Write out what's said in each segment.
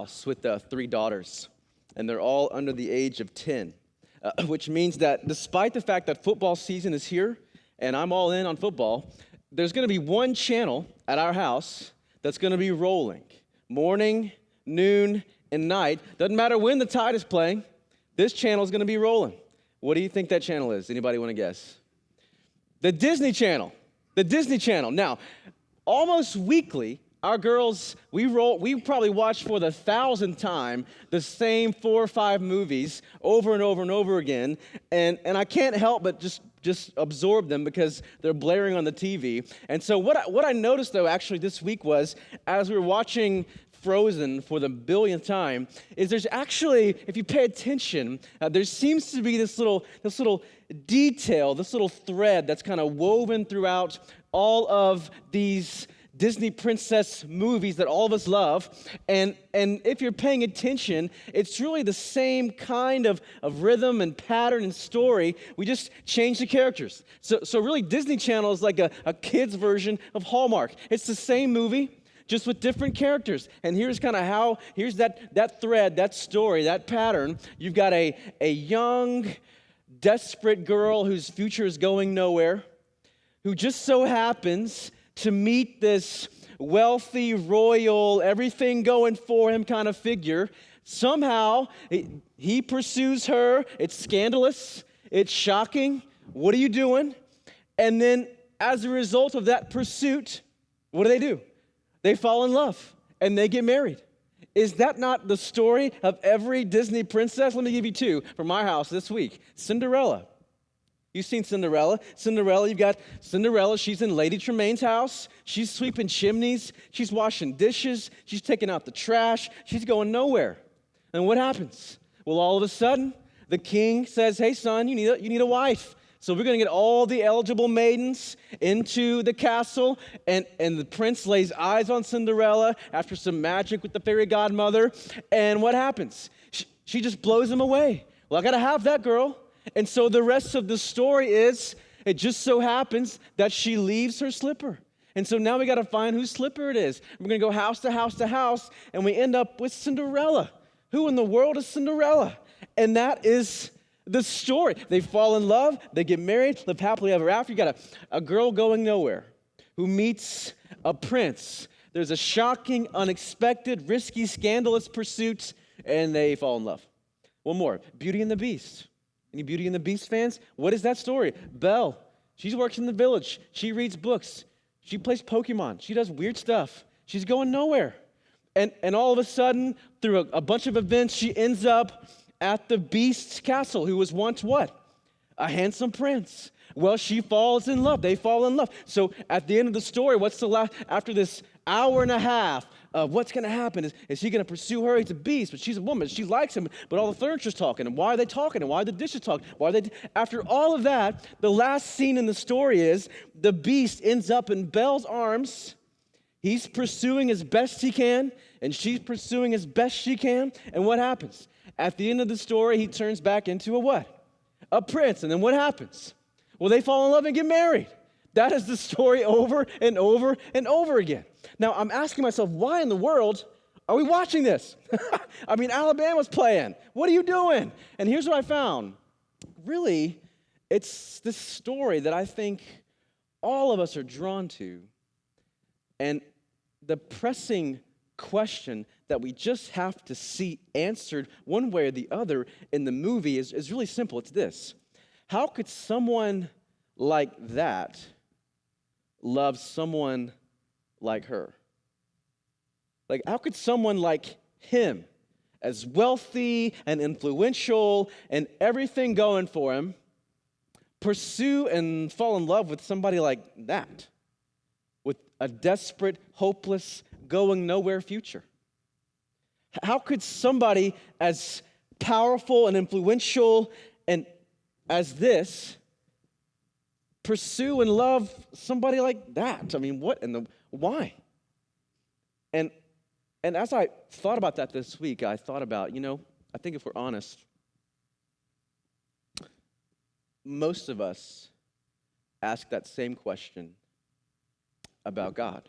house with 3 daughters, and they're all under the age of 10, which means that despite the fact that football season is here, and I'm all in on football, there's going to be one channel at our house that's going to be rolling. Morning, noon, and night. Doesn't matter when the Tide is playing, this channel is going to be rolling. What do you think that channel is? Anybody want to guess? The Disney Channel. The Disney Channel. Now, almost weekly, our girls, we probably watch for the 1,000th time the same 4 or 5 movies over and over and over again, and I can't help but just absorb them because they're blaring on the TV. And so what I noticed, though, actually this week was, as we were watching Frozen for the billionth time, is there's actually, if you pay attention, there seems to be this little detail, this little thread that's kind of woven throughout all of these Disney princess movies that all of us love, and if you're paying attention, it's really the same kind of rhythm and pattern and story. We just change the characters. So really, Disney Channel is like a kid's version of Hallmark. It's the same movie, just with different characters. And here's kind of here's that thread, that story, that pattern. You've got a young, desperate girl whose future is going nowhere, who just so happens to meet this wealthy, royal, everything going for him kind of figure. Somehow, he pursues her. It's scandalous. It's shocking. What are you doing? And then, as a result of that pursuit, what do? They fall in love, and they get married. Is that not the story of every Disney princess? Let me give you 2 from our house this week. Cinderella. You've seen Cinderella. You've got Cinderella. She's in Lady Tremaine's house. She's sweeping chimneys. She's washing dishes. She's taking out the trash. She's going nowhere. And what happens? Well, all of a sudden, the king says, hey, son, you need a wife. So we're going to get all the eligible maidens into the castle, and the prince lays eyes on Cinderella after some magic with the fairy godmother. And what happens? She just blows him away. Well, I got to have that girl. And so the rest of the story is, it just so happens that she leaves her slipper. And so now we got to find whose slipper it is. We're going to go house to house to house, and we end up with Cinderella. Who in the world is Cinderella? And that is the story. They fall in love, they get married, live happily ever after. You got a girl going nowhere who meets a prince. There's a shocking, unexpected, risky, scandalous pursuit, and they fall in love. One more, Beauty and the Beast. Any Beauty and the Beast fans? What is that story? Belle, she works in the village. She reads books. She plays Pokemon. She does weird stuff. She's going nowhere. And all of a sudden, through a bunch of events, she ends up at the Beast's castle, who was once what? A handsome prince. Well, she falls in love. They fall in love. So at the end of the story, what's the last, after this hour and a half of what's going to happen? Is he going to pursue her? He's a beast, but she's a woman. She likes him, but all the furniture's talking. And why are they talking? And why are the dishes talking? After all of that, the last scene in the story is the beast ends up in Belle's arms. He's pursuing as best he can, and she's pursuing as best she can. And what happens? At the end of the story, he turns back into a what? A prince. And then what happens? Well, they fall in love and get married. That is the story over and over and over again. Now, I'm asking myself, why in the world are we watching this? I mean, Alabama's playing. What are you doing? And here's what I found. Really, it's this story that I think all of us are drawn to. And the pressing question that we just have to see answered one way or the other in the movie is really simple. It's this. How could someone like that love someone like her? Like, how could someone like him, as wealthy and influential and everything going for him, pursue and fall in love with somebody like that, with a desperate, hopeless, going nowhere future? How could somebody as powerful and influential and as this pursue and love somebody like that? I mean, what and the why? And as I thought about that this week, I thought about, I think if we're honest, most of us ask that same question about God.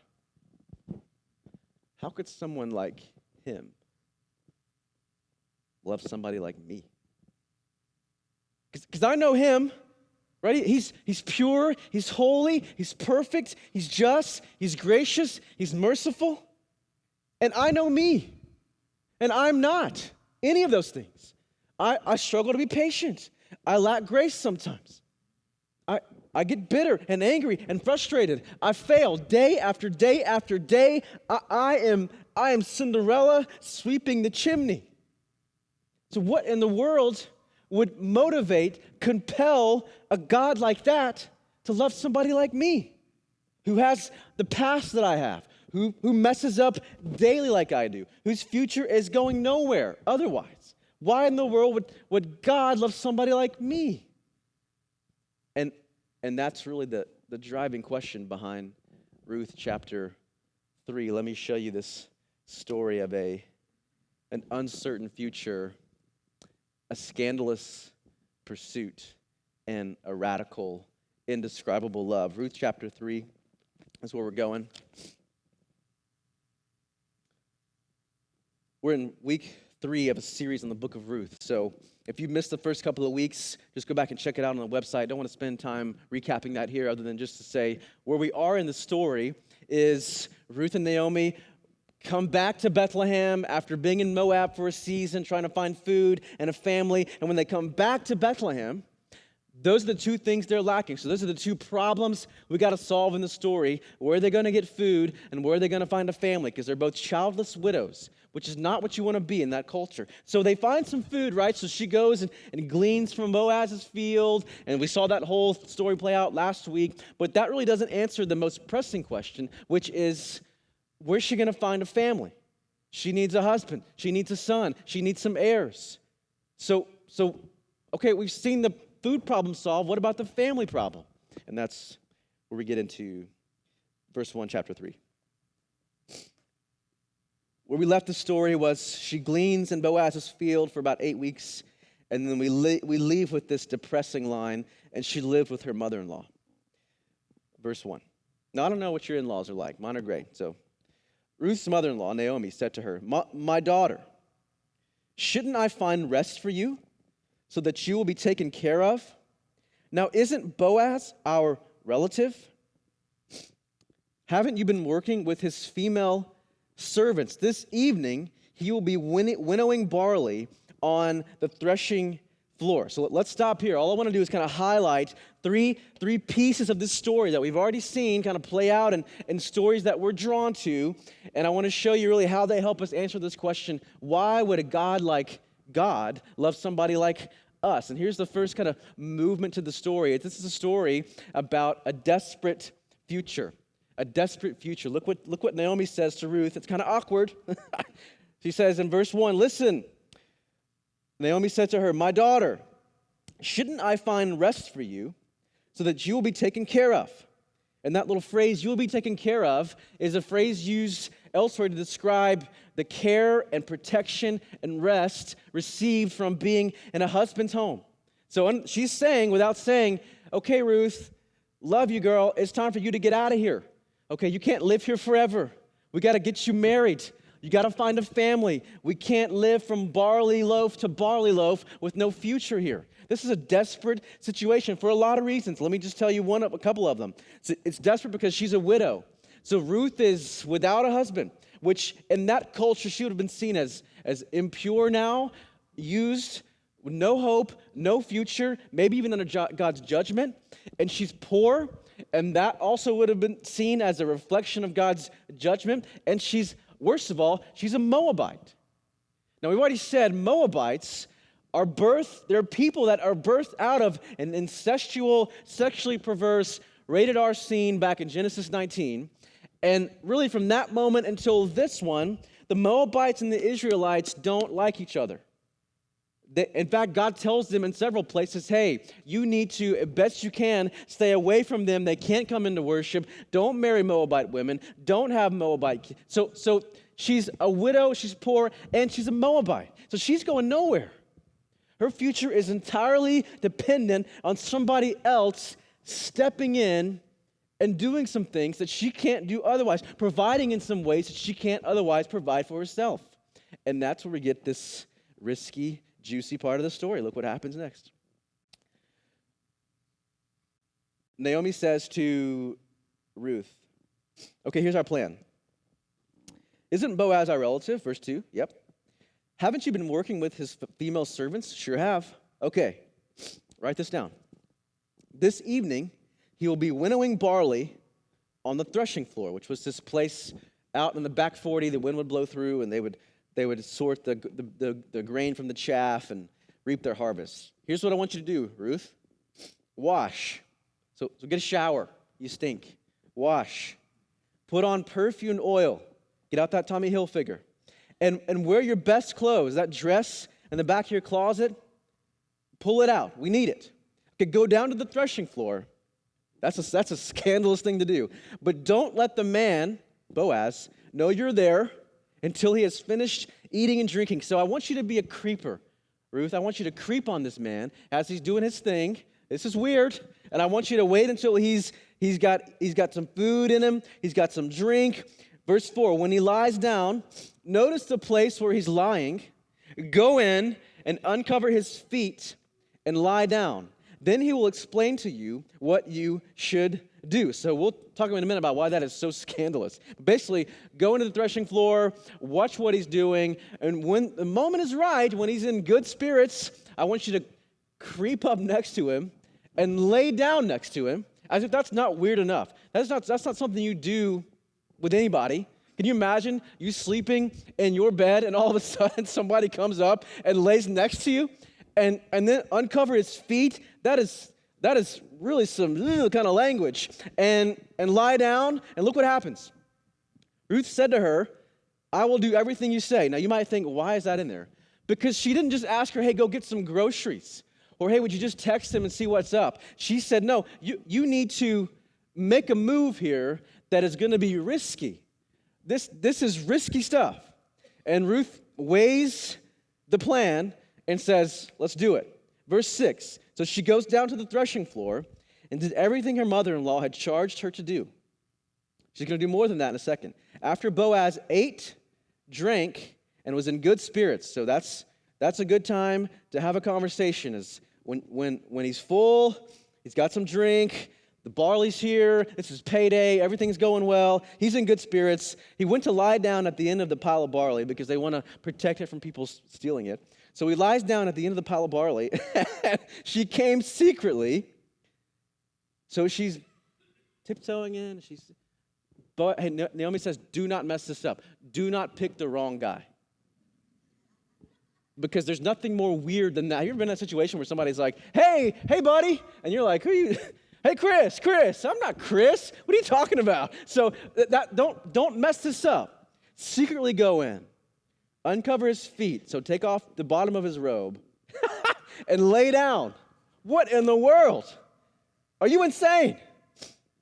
How could someone like him love somebody like me? Because I know him, right? He's pure, he's holy, he's perfect, he's just, he's gracious, he's merciful. And I know me, and I'm not any of those things. I struggle to be patient. I lack grace sometimes. I get bitter and angry and frustrated. I fail day after day after day. I am Cinderella sweeping the chimney. So what in the world would motivate, compel a God like that to love somebody like me, who has the past that I have, who messes up daily like I do, whose future is going nowhere otherwise? Why in the world would God love somebody like me? And that's really the driving question behind Ruth chapter 3. Let me show you this story of an uncertain future, a scandalous pursuit, and a radical, indescribable love. Ruth chapter 3 is where we're going. We're in week 3 of a series on the book of Ruth. So if you missed the first couple of weeks, just go back and check it out on the website. I don't want to spend time recapping that here other than just to say where we are in the story is Ruth and Naomi come back to Bethlehem after being in Moab for a season, trying to find food and a family. And when they come back to Bethlehem, those are the two things they're lacking. So those are the two problems we got to solve in the story. Where are they going to get food and where are they going to find a family? Because they're both childless widows, which is not what you want to be in that culture. So they find some food, right? So she goes and gleans from Boaz's field, and we saw that whole story play out last week. But that really doesn't answer the most pressing question, which is, where's she going to find a family? She needs a husband. She needs a son. She needs some heirs. So okay, we've seen the food problem solved. What about the family problem? And that's where we get into verse 1, chapter 3. Where we left the story was she gleans in Boaz's field for about 8 weeks, and then we leave with this depressing line, and she lived with her mother-in-law. Verse 1. Now, I don't know what your in-laws are like. Mine are great. So Ruth's mother-in-law, Naomi, said to her, My daughter, shouldn't I find rest for you so that you will be taken care of? Now, isn't Boaz our relative? Haven't you been working with his female servants? This evening, he will be winnowing barley on the threshing floor. So let's stop here. All I want to do is kind of highlight three pieces of this story that we've already seen kind of play out and stories that we're drawn to. And I want to show you really how they help us answer this question: why would a God like God love somebody like us? And here's the first kind of movement to the story. This is a story about a desperate future. A desperate future. Look what Naomi says to Ruth. It's kind of awkward. She says in verse 1, listen, Naomi said to her, My daughter, shouldn't I find rest for you so that you will be taken care of? And that little phrase, you will be taken care of, is a phrase used elsewhere to describe the care and protection and rest received from being in a husband's home. So she's saying, without saying, okay, Ruth, love you, girl. It's time for you to get out of here. Okay, you can't live here forever. We got to get you married. You got to find a family. We can't live from barley loaf to barley loaf with no future here. This is a desperate situation for a lot of reasons. Let me just tell you a couple of them. It's desperate because she's a widow. So Ruth is without a husband, which in that culture she would have been seen as impure now, used with no hope, no future, maybe even under God's judgment. And she's poor, and that also would have been seen as a reflection of God's judgment. And she's, worst of all, she's a Moabite. Now, we've already said Moabites they're people that are birthed out of an incestual, sexually perverse, rated R scene back in Genesis 19. And really from that moment until this one, the Moabites and the Israelites don't like each other. In fact, God tells them in several places, hey, you need to, as best you can, stay away from them. They can't come into worship. Don't marry Moabite women. Don't have Moabite kids. So she's a widow, she's poor, and she's a Moabite. So she's going nowhere. Her future is entirely dependent on somebody else stepping in and doing some things that she can't do otherwise, providing in some ways that she can't otherwise provide for herself. And that's where we get this risky, juicy part of the story. Look what happens next. Naomi says to Ruth, okay, here's our plan. Isn't Boaz our relative? Verse 2, yep. Haven't you been working with his female servants? Sure have. Okay, write this down. This evening, he will be winnowing barley on the threshing floor, which was this place out in the back 40, the wind would blow through, and they would sort the grain from the chaff and reap their harvest. Here's what I want you to do, Ruth. Wash. So get a shower. You stink. Wash. Put on perfume oil. Get out that Tommy Hilfiger. And wear your best clothes. That dress in the back of your closet, pull it out. We need it. Okay, go down to the threshing floor. That's a scandalous thing to do. But don't let the man, Boaz, know you're there until he has finished eating and drinking. So I want you to be a creeper, Ruth. I want you to creep on this man as he's doing his thing. This is weird. And I want you to wait until he's got some food in him. He's got some drink. Verse 4, when he lies down, notice the place where he's lying. Go in and uncover his feet and lie down. Then he will explain to you what you should do. So we'll talk in a minute about why that is so scandalous. Basically, go into the threshing floor, watch what he's doing, and when the moment is right, when he's in good spirits, I want you to creep up next to him and lay down next to him, as if that's not weird enough. That's not something you do with anybody. Can you imagine you sleeping in your bed and all of a sudden somebody comes up and lays next to you and then uncover his feet? That is really some kind of language. And lie down, and look what happens. Ruth said to her, I will do everything you say. Now you might think, why is that in there? Because she didn't just ask her, hey, go get some groceries. Or, hey, would you just text him and see what's up? She said, no, you need to make a move here that is going to be risky. This is risky stuff. And Ruth weighs the plan and says, let's do it. Verse 6, so she goes down to the threshing floor and did everything her mother-in-law had charged her to do. She's going to do more than that in a second. After Boaz ate, drank, and was in good spirits. So that's a good time to have a conversation, is when he's full, he's got some drink, the barley's here, it's his payday, everything's going well, he's in good spirits. He went to lie down at the end of the pile of barley because they want to protect it from people stealing it. So he lies down at the end of the pile of barley. She came secretly. So she's tiptoeing in. But Naomi says, do not mess this up. Do not pick the wrong guy. Because there's nothing more weird than that. Have you ever been in a situation where somebody's like, hey, buddy? And you're like, who are you? Hey, Chris. I'm not Chris. What are you talking about? So don't mess this up. Secretly go in. Uncover his feet. So take off the bottom of his robe and lay down. What in the world? Are you insane?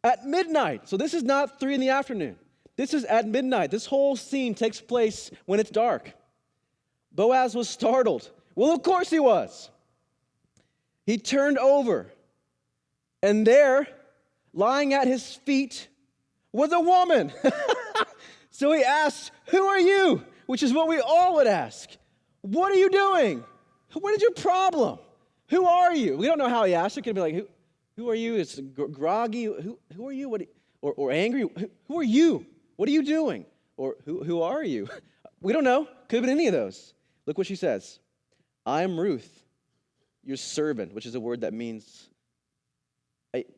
At midnight. So this is not 3 p.m. This is at midnight. This whole scene takes place when it's dark. Boaz was startled. Well, of course he was. He turned over, and there, lying at his feet, was a woman. So he asked, who are you? Which is what we all would ask. What are you doing? What is your problem? Who are you? We don't know how he asked. It could be like, who are you? It's groggy. Who are you? Or angry? Who are you? What are you doing? Or who are you? We don't know. Could have been any of those. Look what she says. I am Ruth, your servant, which is a word that means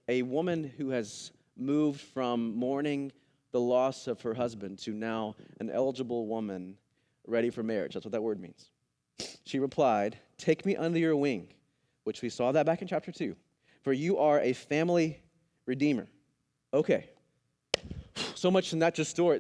a woman who has moved from mourning the loss of her husband to now an eligible woman ready for marriage. That's what that word means. She replied, take me under your wing, which we saw that back in chapter 2. For you are a family redeemer. Okay. So much in that story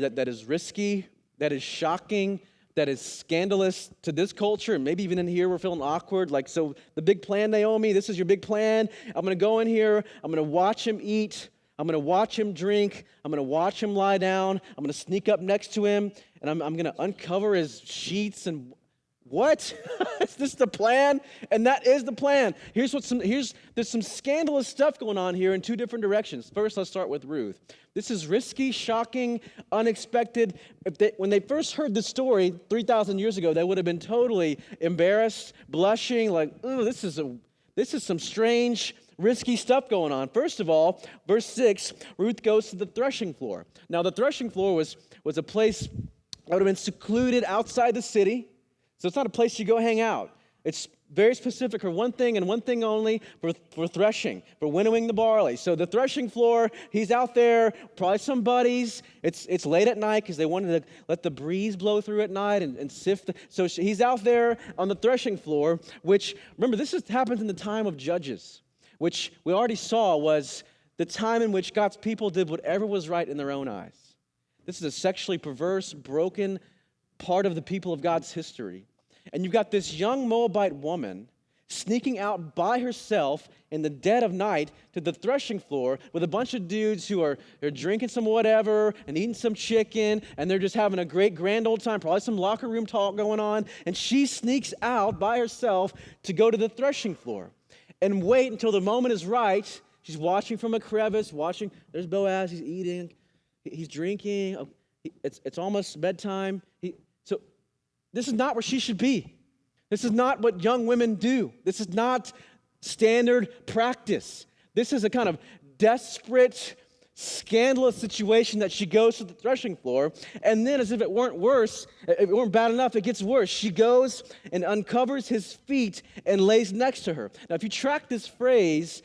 that is risky, that is shocking, that is scandalous to this culture, and maybe even in here we're feeling awkward. Like, so the big plan, Naomi, this is your big plan. I'm going to go in here. I'm going to watch him eat. I'm going to watch him drink. I'm going to watch him lie down. I'm going to sneak up next to him, and I'm going to uncover his sheets. And What? Is this the plan? And that is the plan. There's some scandalous stuff going on here in two different directions. First, let's start with Ruth. This is risky, shocking, unexpected. When they first heard the story 3,000 years ago, they would have been totally embarrassed, blushing, like, ooh, this is some strange, risky stuff going on. First of all, verse 6, Ruth goes to the threshing floor. Now, the threshing floor was a place that would have been secluded outside the city. So it's not a place you go hang out. It's very specific for one thing and one thing only, for threshing, for winnowing the barley. So the threshing floor, he's out there, probably some buddies. It's late at night because they wanted to let the breeze blow through at night and sift. So he's out there on the threshing floor, which, remember, happens in the time of Judges, which we already saw was the time in which God's people did whatever was right in their own eyes. This is a sexually perverse, broken part of the people of God's history. And you've got this young Moabite woman sneaking out by herself in the dead of night to the threshing floor with a bunch of dudes who are drinking some whatever and eating some chicken, and they're just having a great grand old time, probably some locker room talk going on, and she sneaks out by herself to go to the threshing floor and wait until the moment is right. She's watching from a crevice, there's Boaz, he's eating, he's drinking, it's almost bedtime. So this is not where she should be. This is not what young women do. This is not standard practice. This is a kind of desperate, scandalous situation that she goes to the threshing floor, and then as if it weren't bad enough, it gets worse. She goes and uncovers his feet and lays next to her. Now, if you track this phrase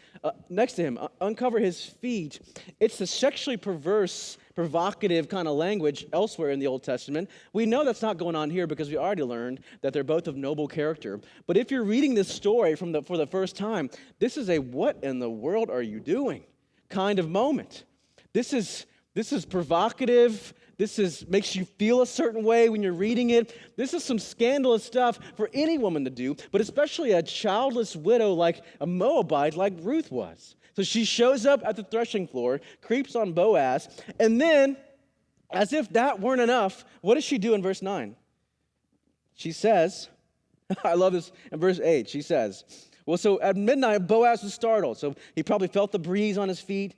next to him, uncover his feet, it's a sexually perverse, provocative kind of language elsewhere in the Old Testament. We know that's not going on here because we already learned that they're both of noble character. But if you're reading this story for the first time, this is a what in the world are you doing kind of moment. This is provocative. Makes you feel a certain way when you're reading it. This is some scandalous stuff for any woman to do, but especially a childless widow like a Moabite like Ruth was. So she shows up at the threshing floor, creeps on Boaz, and then, as if that weren't enough, what does she do in verse 9? She says, I love this, in verse 8, she says, well, so at midnight, Boaz was startled. So he probably felt the breeze on his feet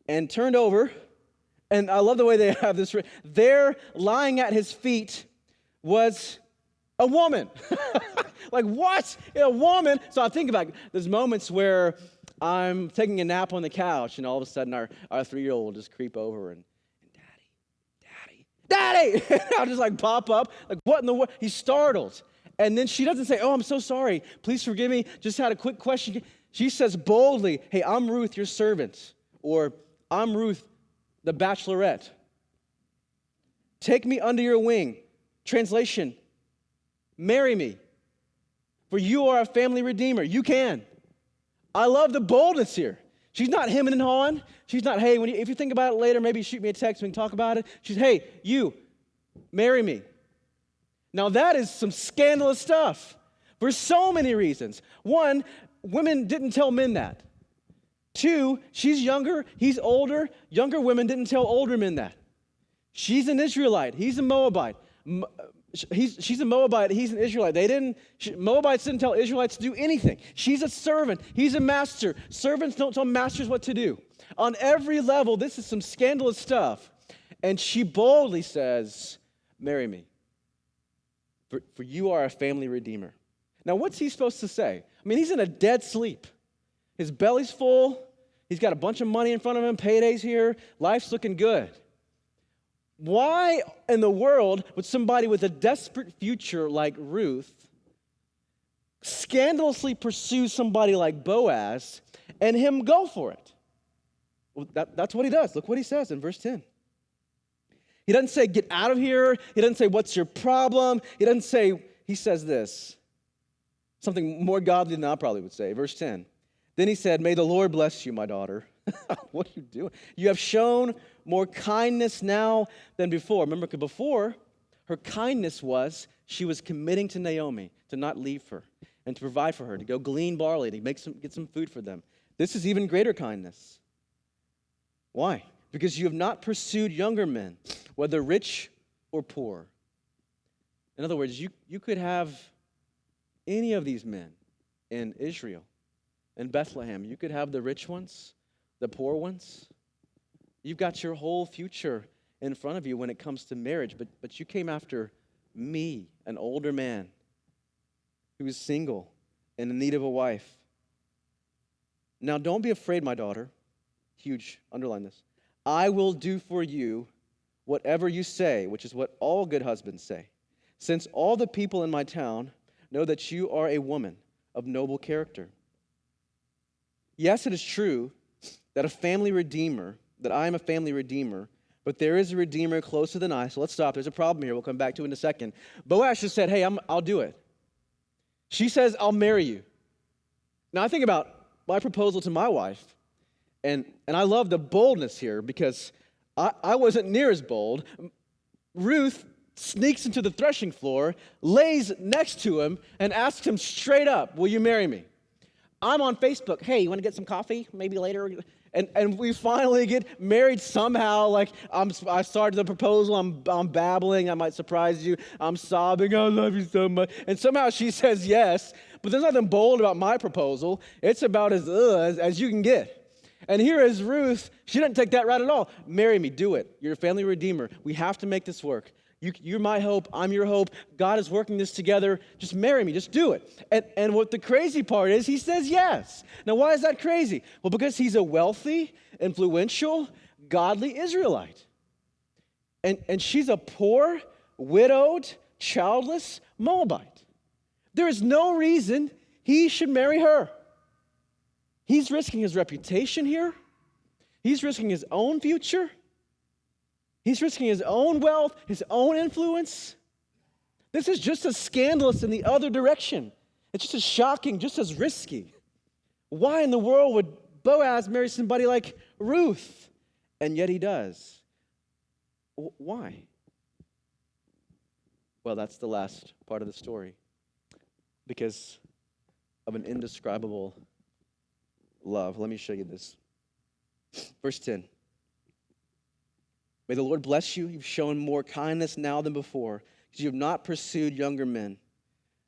and turned over. And I love the way they have this. There, lying at his feet, was a woman. Like, what? A woman? So I think about there's moments where I'm taking a nap on the couch, and all of a sudden our 3-year-old will just creep over and Daddy! I'll just like pop up. Like, what in the world? He's startled. And then she doesn't say, oh, I'm so sorry. Please forgive me. Just had a quick question. She says boldly, hey, I'm Ruth, your servant. Or I'm Ruth, the bachelorette. Take me under your wing. Translation, marry me. For you are a family redeemer. You can. I love the boldness here. She's not hemming and hawing. She's not, hey, if you think about it later, maybe shoot me a text, we can talk about it. She's, hey, you, marry me. Now that is some scandalous stuff for so many reasons. One, women didn't tell men that. Two, she's younger, he's older. Younger women didn't tell older men that. She's an Israelite, he's a Moabite. She's a Moabite, he's an Israelite. Moabites didn't tell Israelites to do anything. She's a servant, he's a master. Servants don't tell masters what to do. On every level, this is some scandalous stuff. And she boldly says, marry me. For you are a family redeemer. Now, what's he supposed to say? I mean, he's in a dead sleep. His belly's full. He's got a bunch of money in front of him. Payday's here. Life's looking good. Why in the world would somebody with a desperate future like Ruth scandalously pursue somebody like Boaz and him go for it? Well, that's what he does. Look what he says in verse 10. He doesn't say, get out of here. He doesn't say, what's your problem? He says this, something more godly than I probably would say. Verse 10. Then he said, may the Lord bless you, my daughter. What are you doing? You have shown more kindness now than before. Remember, before, her kindness was she was committing to Naomi to not leave her and to provide for her, to go glean barley, to get some food for them. This is even greater kindness. Why? Because you have not pursued younger men, whether rich or poor. In other words, you could have any of these men in Israel, in Bethlehem. You could have the rich ones, the poor ones. You've got your whole future in front of you when it comes to marriage, but you came after me, an older man who was single and in need of a wife. Now, don't be afraid, my daughter. Huge, underline this. I will do for you whatever you say, which is what all good husbands say, since all the people in my town know that you are a woman of noble character. Yes, it is true that I am a family redeemer, but there is a redeemer closer than I. So let's stop. There's a problem here. We'll come back to it in a second. Boaz just said, hey, I'll do it. She says, I'll marry you. Now, I think about my proposal to my wife, and I love the boldness here because I wasn't near as bold. Ruth sneaks into the threshing floor, lays next to him, and asks him straight up, will you marry me? I'm on Facebook. Hey, you want to get some coffee? Maybe later. And we finally get married somehow. Like I started the proposal. I'm babbling. I might surprise you. I'm sobbing. I love you so much. And somehow she says yes. But there's nothing bold about my proposal. It's about as you can get. And here is Ruth. She didn't take that right at all. Marry me. Do it. You're a family redeemer. We have to make this work. You're my hope. I'm your hope. God is working this together. Just marry me. Just do it. And what the crazy part is, he says yes. Now, why is that crazy? Well, because he's a wealthy, influential, godly Israelite. And she's a poor, widowed, childless Moabite. There is no reason he should marry her. He's risking his reputation here. He's risking his own future. He's risking his own wealth, his own influence. This is just as scandalous in the other direction. It's just as shocking, just as risky. Why in the world would Boaz marry somebody like Ruth? And yet he does. Why? Well, that's the last part of the story. Because of an indescribable love. Let me show you this. Verse 10. May the Lord bless you. You've shown more kindness now than before, because you have not pursued younger men.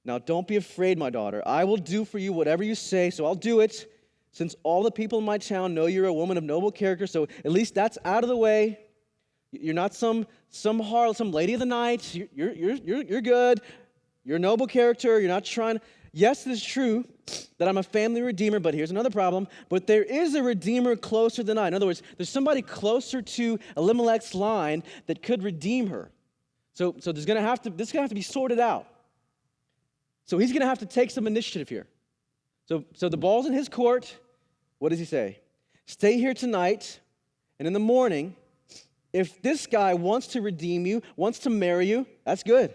Now don't be afraid, my daughter. I will do for you whatever you say, so I'll do it, since all the people in my town know you're a woman of noble character, so at least that's out of the way. You're not some harlot, some lady of the night. You're good. You're a noble character. You're not trying. Yes, it is true that I'm a family redeemer, but here's another problem. But there is a redeemer closer than I. In other words, there's somebody closer to Elimelech's line that could redeem her. So this is gonna have to be sorted out. So he's gonna have to take some initiative here. So the ball's in his court. What does he say? Stay here tonight, and in the morning, if this guy wants to redeem you, wants to marry you, that's good.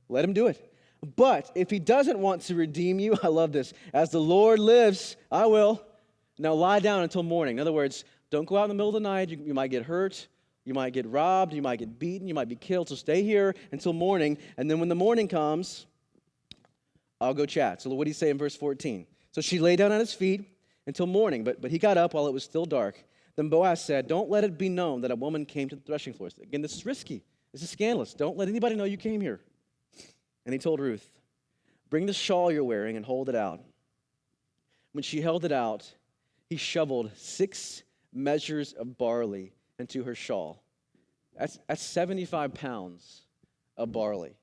Let him do it. But if he doesn't want to redeem you, I love this. As the Lord lives, I will. Now lie down until morning. In other words, don't go out in the middle of the night. You might get hurt. You might get robbed. You might get beaten. You might be killed. So stay here until morning. And then when the morning comes, I'll go chat. So what do you say in verse 14? So she lay down at his feet until morning. But he got up while it was still dark. Then Boaz said, don't let it be known that a woman came to the threshing floor. Again, this is risky. This is scandalous. Don't let anybody know you came here. And he told Ruth, bring the shawl you're wearing and hold it out. When she held it out, he shoveled 6 measures of barley into her shawl. That's 75 pounds of barley.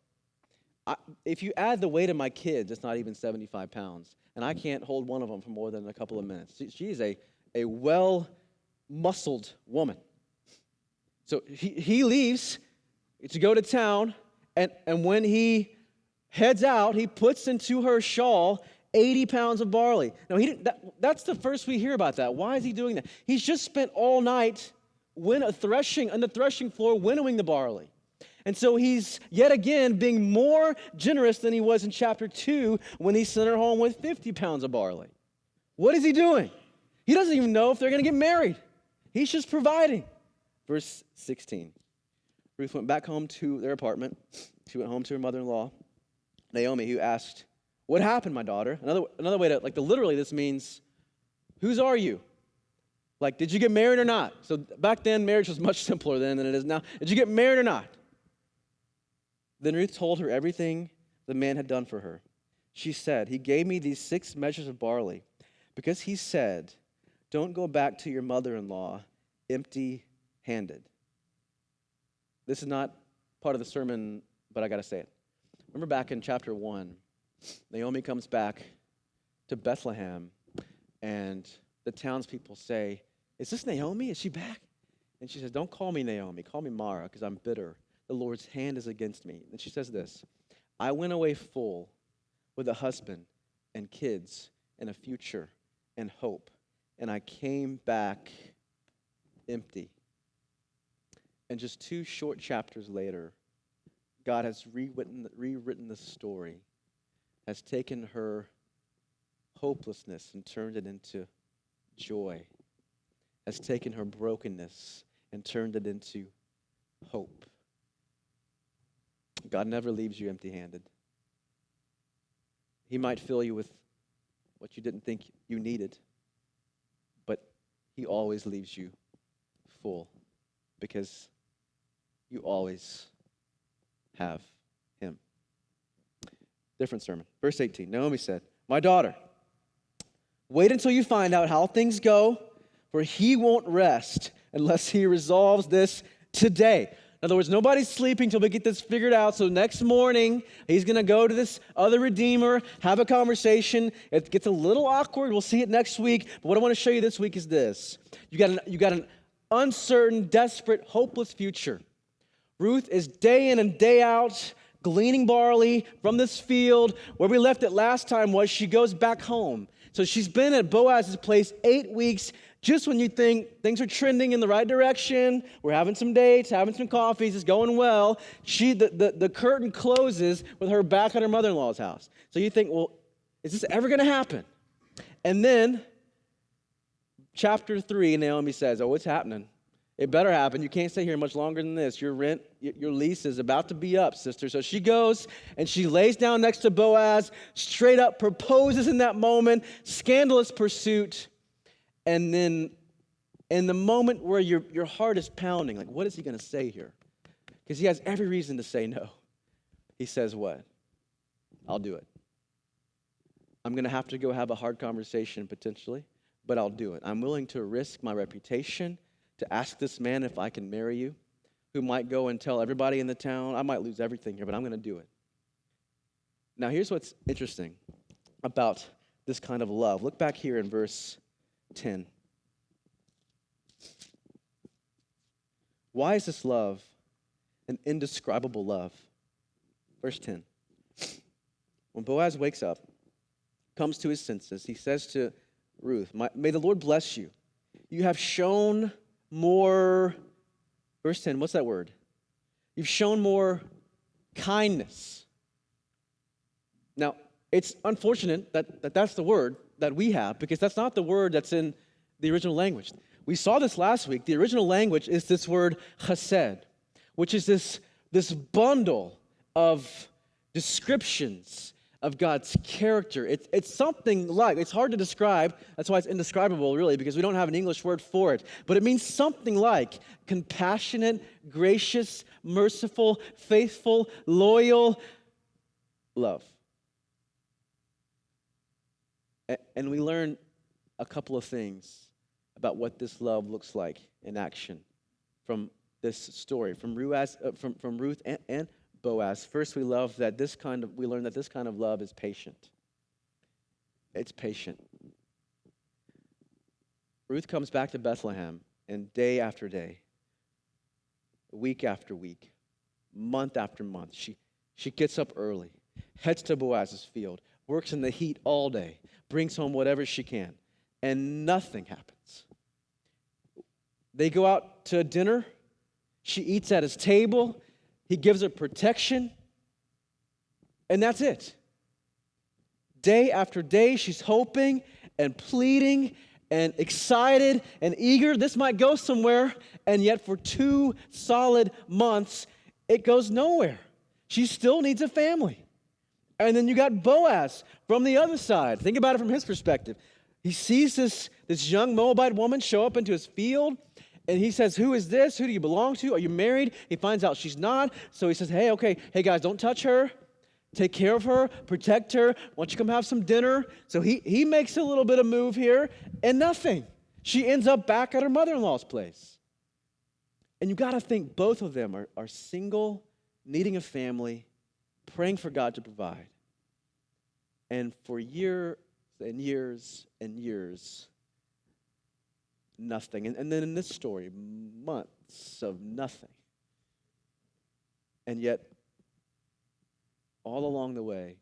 If you add the weight of my kids, it's not even 75 pounds. And I can't hold one of them for more than a couple of minutes. She's a well-muscled woman. So he leaves to go to town, and when he heads out, he puts into her shawl 80 pounds of barley. Now, that's the first we hear about that. Why is he doing that? He's just spent all night on the threshing floor winnowing the barley. And so he's, yet again, being more generous than he was in chapter 2 when he sent her home with 50 pounds of barley. What is he doing? He doesn't even know if they're going to get married. He's just providing. Verse 16. Ruth went back home to their apartment. She went home to her mother-in-law, Naomi, who asked, what happened, my daughter? Another way to, literally this means, whose are you? Like, did you get married or not? So back then, marriage was much simpler then than it is now. Did you get married or not? Then Ruth told her everything the man had done for her. she said, he gave me these 6 measures of barley because he said, don't go back to your mother-in-law empty-handed. This is not part of the sermon, but I got to say it. Remember back in chapter 1, Naomi comes back to Bethlehem, and the townspeople say, is this Naomi? Is she back? And she says, don't call me Naomi. Call me Mara, because I'm bitter. The Lord's hand is against me. And she says this, I went away full with a husband and kids and a future and hope, and I came back empty. And just 2 short chapters later, God has rewritten the story, has taken her hopelessness and turned it into joy, has taken her brokenness and turned it into hope. God never leaves you empty-handed. He might fill you with what you didn't think you needed, but he always leaves you full because you always have him. Different sermon. Verse 18, Naomi said, my daughter, wait until you find out how things go, for he won't rest unless he resolves this today. In other words, nobody's sleeping till we get this figured out. So next morning, he's going to go to this other redeemer, have a conversation. It gets a little awkward. We'll see it next week. But what I want to show you this week is this. You got an uncertain, desperate, hopeless future. Ruth is day in and day out gleaning barley from this field. Where we left it last time was she goes back home. So she's been at Boaz's place 8 weeks, just when you think things are trending in the right direction, we're having some dates, having some coffees, it's going well, the curtain closes with her back at her mother-in-law's house. So you think, well, is this ever going to happen? And then, chapter 3, Naomi says, oh, it's happening. It better happen. You can't stay here much longer than this. Your rent, your lease is about to be up, sister. So she goes and she lays down next to Boaz, straight up proposes in that moment, scandalous pursuit. And then in the moment where your heart is pounding, like, what is he going to say here? Because he has every reason to say no. He says what? I'll do it. I'm going to have to go have a hard conversation potentially, but I'll do it. I'm willing to risk my reputation to ask this man if I can marry you, who might go and tell everybody in the town. I might lose everything here, but I'm going to do it. Now, here's what's interesting about this kind of love. Look back here in verse 10. Why is this love an indescribable love? Verse 10. When Boaz wakes up, comes to his senses, he says to Ruth, may the Lord bless you. You have shown more, verse 10, what's that word? You've shown more kindness. Now, it's unfortunate that that's the word that we have, because that's not the word that's in the original language. We saw this last week. The original language is this word chesed, which is this bundle of descriptions of God's character. It's something like, it's hard to describe, that's why it's indescribable really, because we don't have an English word for it, but it means something like compassionate, gracious, merciful, faithful, loyal love. And we learn a couple of things about what this love looks like in action from this story, from Ruth and Boaz. First, we learn that this kind of love is patient. It's patient. Ruth comes back to Bethlehem, and day after day, week after week, month after month, she gets up early, heads to Boaz's field, works in the heat all day, brings home whatever she can, and nothing happens. They go out to dinner. She eats at his table. He gives her protection. And that's it. Day after day, she's hoping and pleading and excited and eager. This might go somewhere. And yet for 2 solid months, it goes nowhere. She still needs a family. And then you got Boaz from the other side. Think about it from his perspective. He sees this young Moabite woman show up into his field, and he says, who is this? Who do you belong to? Are you married? He finds out she's not. So he says, hey guys, don't touch her. take care of her, protect her. Why don't you come have some dinner? So he makes a little bit of move here, and nothing. She ends up back at her mother-in-law's place. And you got to think both of them are single, needing a family, praying for God to provide. And for years and years and years, nothing. And then in this story, months of nothing. And yet, all along the way,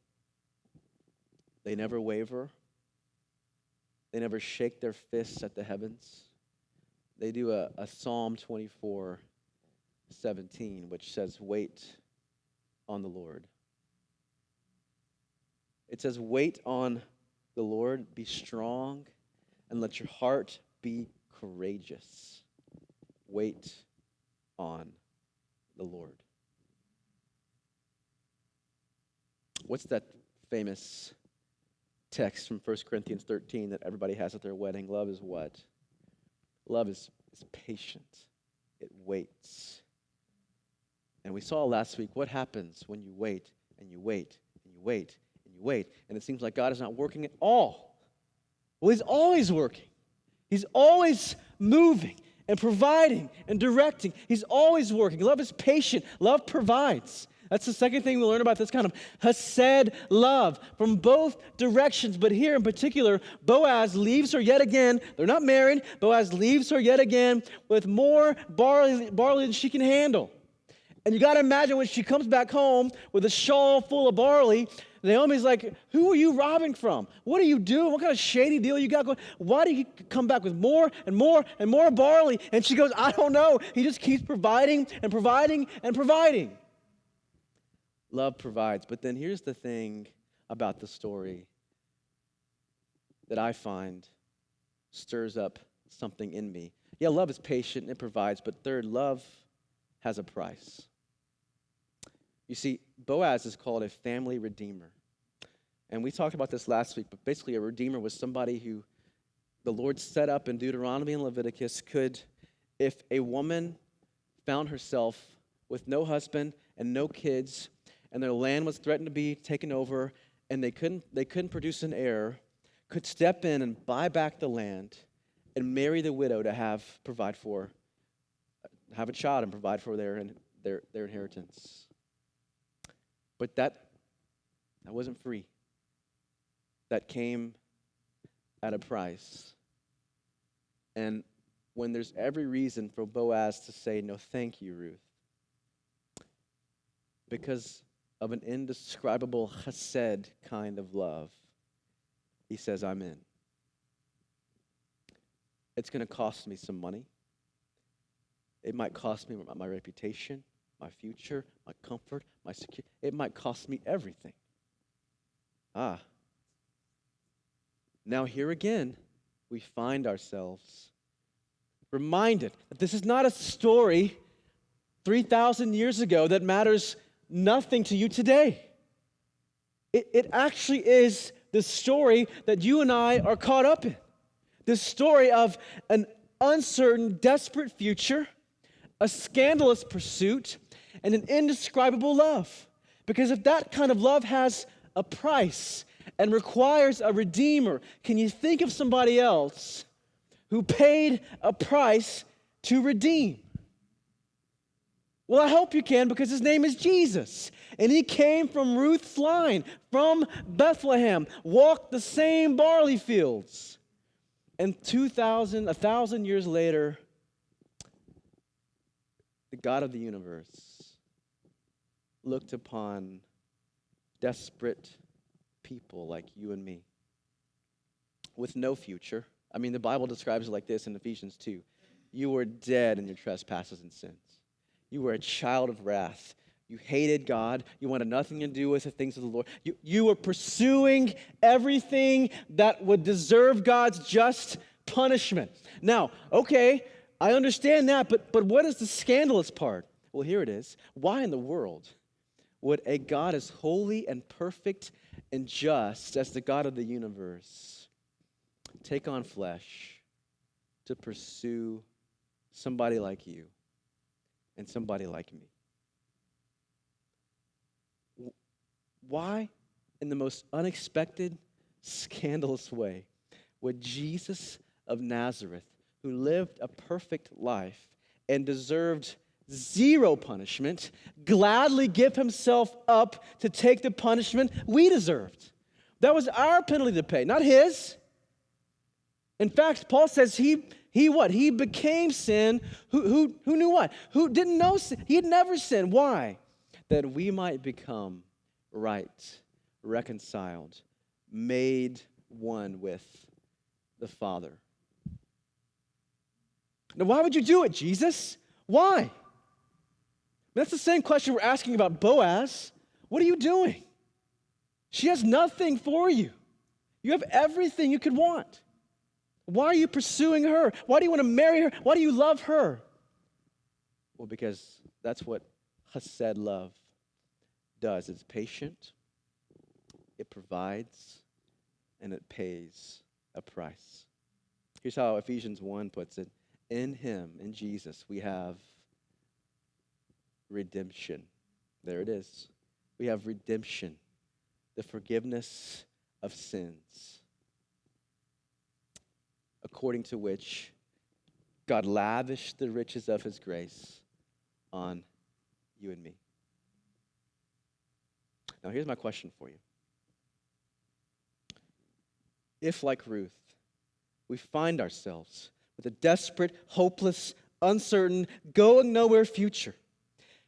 they never waver. They never shake their fists at the heavens. They do a Psalm 24:17, which says, wait on the Lord. It says, wait on the Lord, be strong, and let your heart be courageous. Wait on the Lord. What's that famous text from 1 Corinthians 13 that everybody has at their wedding? Love is what? Love is patient. It waits. And we saw last week what happens when you wait and you wait and you wait and you wait, and it seems like God is not working at all. Well, He's always working. He's always moving and providing and directing. He's always working. Love is patient. Love provides. That's the second thing we learn about this kind of hesed love from both directions. But here in particular, Boaz leaves her yet again. They're not married. Boaz leaves her yet again with more barley than she can handle. And you got to imagine when she comes back home with a shawl full of barley, Naomi's like, who are you robbing from? What are you doing? What kind of shady deal you got going? Why do you come back with more and more and more barley? And she goes, I don't know. He just keeps providing and providing and providing. Love provides. But then here's the thing about the story that I find stirs up something in me. Yeah, love is patient and it provides. But third, love has a price. You see, Boaz is called a family redeemer. And we talked about this last week, but basically a redeemer was somebody who the Lord set up in Deuteronomy and Leviticus could, if a woman found herself with no husband and no kids, and their land was threatened to be taken over, and they couldn't produce an heir, could step in and buy back the land and marry the widow to have a child and provide for their inheritance. But that wasn't free. That came at a price. And when there's every reason for Boaz to say, no, thank you, Ruth, because of an indescribable chesed kind of love, he says, I'm in. It's going to cost me some money. It might cost me my reputation, my future, my comfort, my security. It might cost me everything. Now here again, we find ourselves reminded that this is not a story 3,000 years ago that matters nothing to you today. It actually is the story that you and I are caught up in. The story of an uncertain, desperate future, a scandalous pursuit, and an indescribable love. Because if that kind of love has a price and requires a redeemer, can you think of somebody else who paid a price to redeem? Well, I hope you can, because his name is Jesus. And he came from Ruth's line, from Bethlehem, walked the same barley fields. And 1,000 years later, the God of the universe looked upon desperate people like you and me with no future. I mean, the Bible describes it like this in Ephesians 2. You were dead in your trespasses and sins. You were a child of wrath. You hated God. You wanted nothing to do with the things of the Lord. You were pursuing everything that would deserve God's just punishment. Now, okay, I understand that, but what is the scandalous part? Well, here it is. Why in the world would a God as holy and perfect and just as the God of the universe take on flesh to pursue somebody like you and somebody like me? Why, in the most unexpected, scandalous way, would Jesus of Nazareth, who lived a perfect life and deserved zero punishment, gladly give himself up to take the punishment we deserved? That was our penalty to pay, not his. In fact, Paul says he what? He became sin. Who knew what? Who didn't know sin? He had never sinned. Why? That we might become right, reconciled, made one with the Father. Now, why would you do it, Jesus? Why? That's the same question we're asking about Boaz. What are you doing? She has nothing for you. You have everything you could want. Why are you pursuing her? Why do you want to marry her? Why do you love her? Well, because that's what chesed love does. It's patient, it provides, and it pays a price. Here's how Ephesians 1 puts it. In him, in Jesus, we have redemption. There it is. We have redemption, the forgiveness of sins, according to which God lavished the riches of his grace on you and me. Now, here's my question for you. If, like Ruth, we find ourselves with a desperate, hopeless, uncertain, going nowhere future,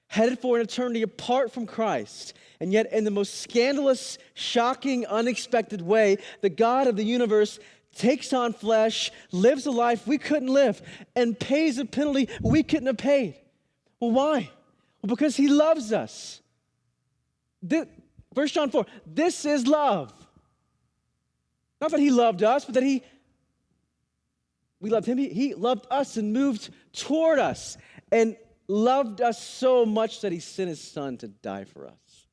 headed for an eternity apart from Christ, and yet in the most scandalous, shocking, unexpected way, the God of the universe takes on flesh, lives a life we couldn't live, and pays a penalty we couldn't have paid. Well, why? Well, because he loves us. 1 John 4, this is love. Not that he loved us, but that we loved him. He loved us and moved toward us and loved us so much that he sent his son to die for us.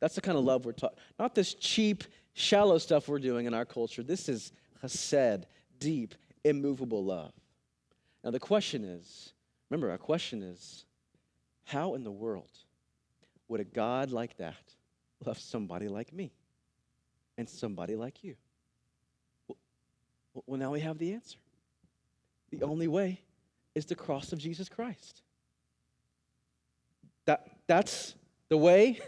That's the kind of love we're talking. Not this cheap, shallow stuff we're doing in our culture. This is chesed, deep, immovable love. Now the question is, remember our question is, how in the world would a God like that love somebody like me and somebody like you? Well, now we have the answer. The only way is the cross of Jesus Christ. That's the way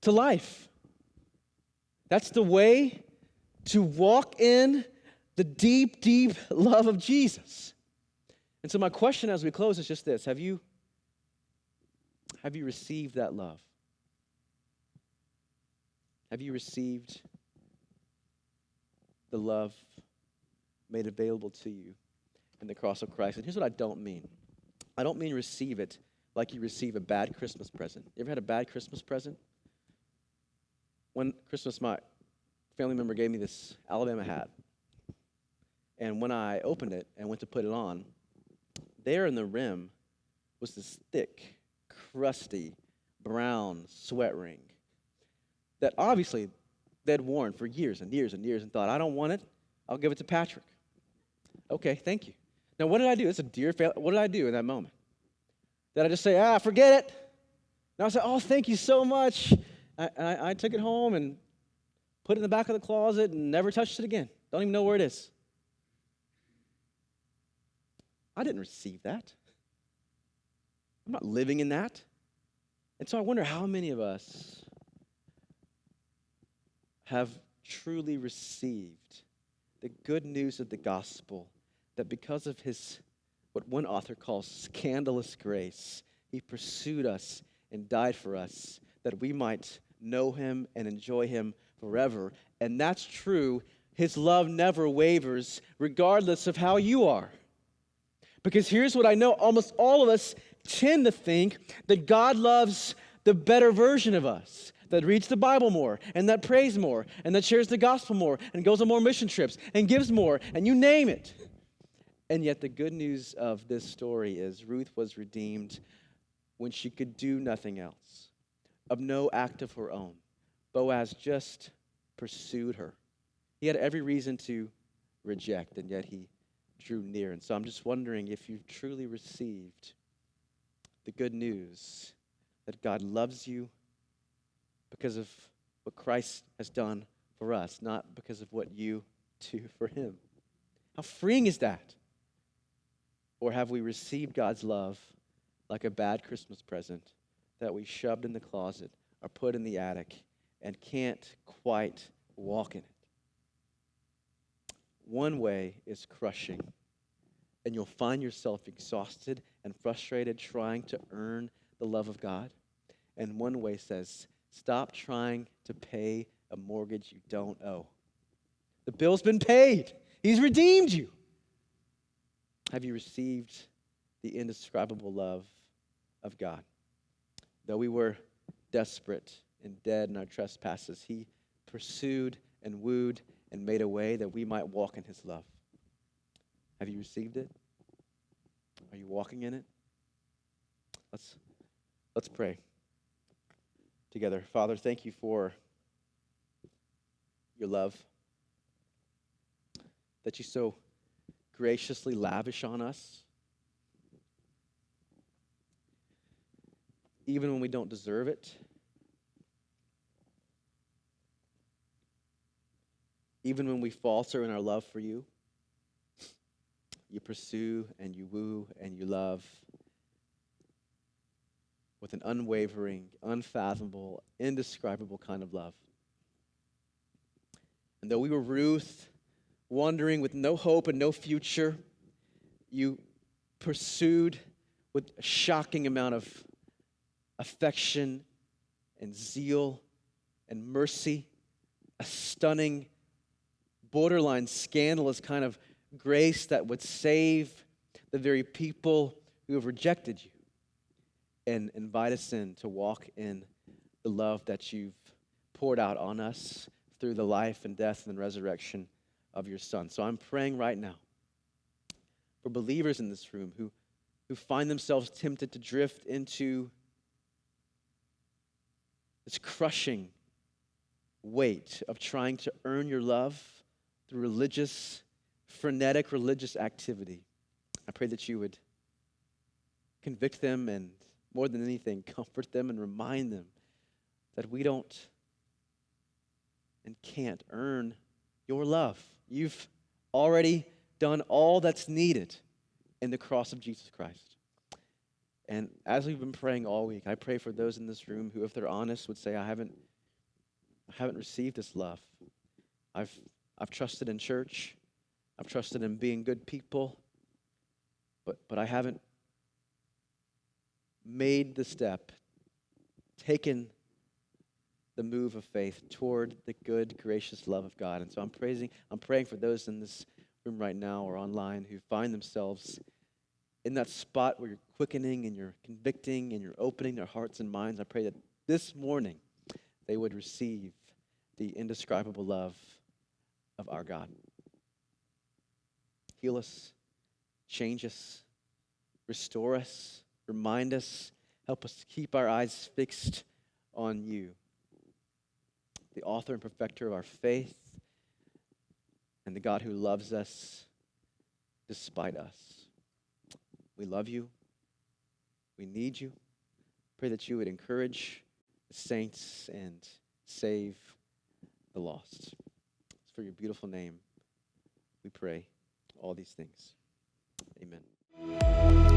to life. That's the way to walk in the deep, deep love of Jesus. And so my question as we close is just this. Have you received that love? Have you received the love made available to you in the cross of Christ? And here's what I don't mean. I don't mean receive it like you receive a bad Christmas present. You ever had a bad Christmas present? One Christmas, my family member gave me this Alabama hat. And when I opened it and went to put it on, there in the rim was this thick, crusty, brown sweat ring that obviously they'd worn for years and years and years and thought, I don't want it. I'll give it to Patrick. Okay, thank you. Now, what did I do? It's a dear family. What did I do in that moment? Did I just say, forget it? No, I said, oh, thank you so much. I took it home and put it in the back of the closet and never touched it again. Don't even know where it is. I didn't receive that. I'm not living in that. And so I wonder how many of us have truly received the good news of the gospel, that because of his, what one author calls scandalous grace, he pursued us and died for us that we might know him and enjoy him forever. And that's true. His love never wavers, regardless of how you are. Because here's what I know. Almost all of us tend to think that God loves the better version of us, that reads the Bible more, and that prays more, and that shares the gospel more, and goes on more mission trips, and gives more, and you name it. And yet the good news of this story is Ruth was redeemed when she could do nothing else, of no act of her own. Boaz just pursued her. He had every reason to reject, and yet he drew near. And so I'm just wondering if you've truly received the good news that God loves you because of what Christ has done for us, not because of what you do for him. How freeing is that? Or have we received God's love like a bad Christmas present that we shoved in the closet or put in the attic and can't quite walk in it? One way is crushing, and you'll find yourself exhausted and frustrated trying to earn the love of God. And one way says, stop trying to pay a mortgage you don't owe. The bill's been paid. He's redeemed you. Have you received the indescribable love of God? Though we were desperate and dead in our trespasses, he pursued and wooed and made a way that we might walk in his love. Have you received it? Are you walking in it? Let's pray together. Father, thank you for your love that you so graciously lavish on us, even when we don't deserve it, even when we falter in our love for you. You pursue and you woo and you love with an unwavering, unfathomable, indescribable kind of love. And though we were Ruth, wandering with no hope and no future, you pursued with a shocking amount of affection and zeal and mercy, a stunning, borderline scandalous kind of grace that would save the very people who have rejected you and invite us in to walk in the love that you've poured out on us through the life and death and resurrection of your Son. So I'm praying right now for believers in this room who find themselves tempted to drift into this crushing weight of trying to earn your love through frenetic religious activity. I pray that you would convict them and, more than anything, comfort them and remind them that we don't and can't earn your love. You've already done all that's needed in the cross of Jesus Christ. And as we've been praying all week, I pray for those in this room who, if they're honest, would say, I haven't received this love. I've trusted in church. I've trusted in being good people. But I haven't made the step, taken the move of faith toward the good, gracious love of God. And so I'm praying for those in this room right now or online who find themselves in that spot where you're quickening and you're convicting and you're opening their hearts and minds. I pray that this morning they would receive the indescribable love of our God. Heal us, change us, restore us, remind us, help us to keep our eyes fixed on you, the author and perfecter of our faith, and the God who loves us despite us. We love you. We need you. Pray that you would encourage the saints and save the lost. It's for your beautiful name we pray all these things. Amen.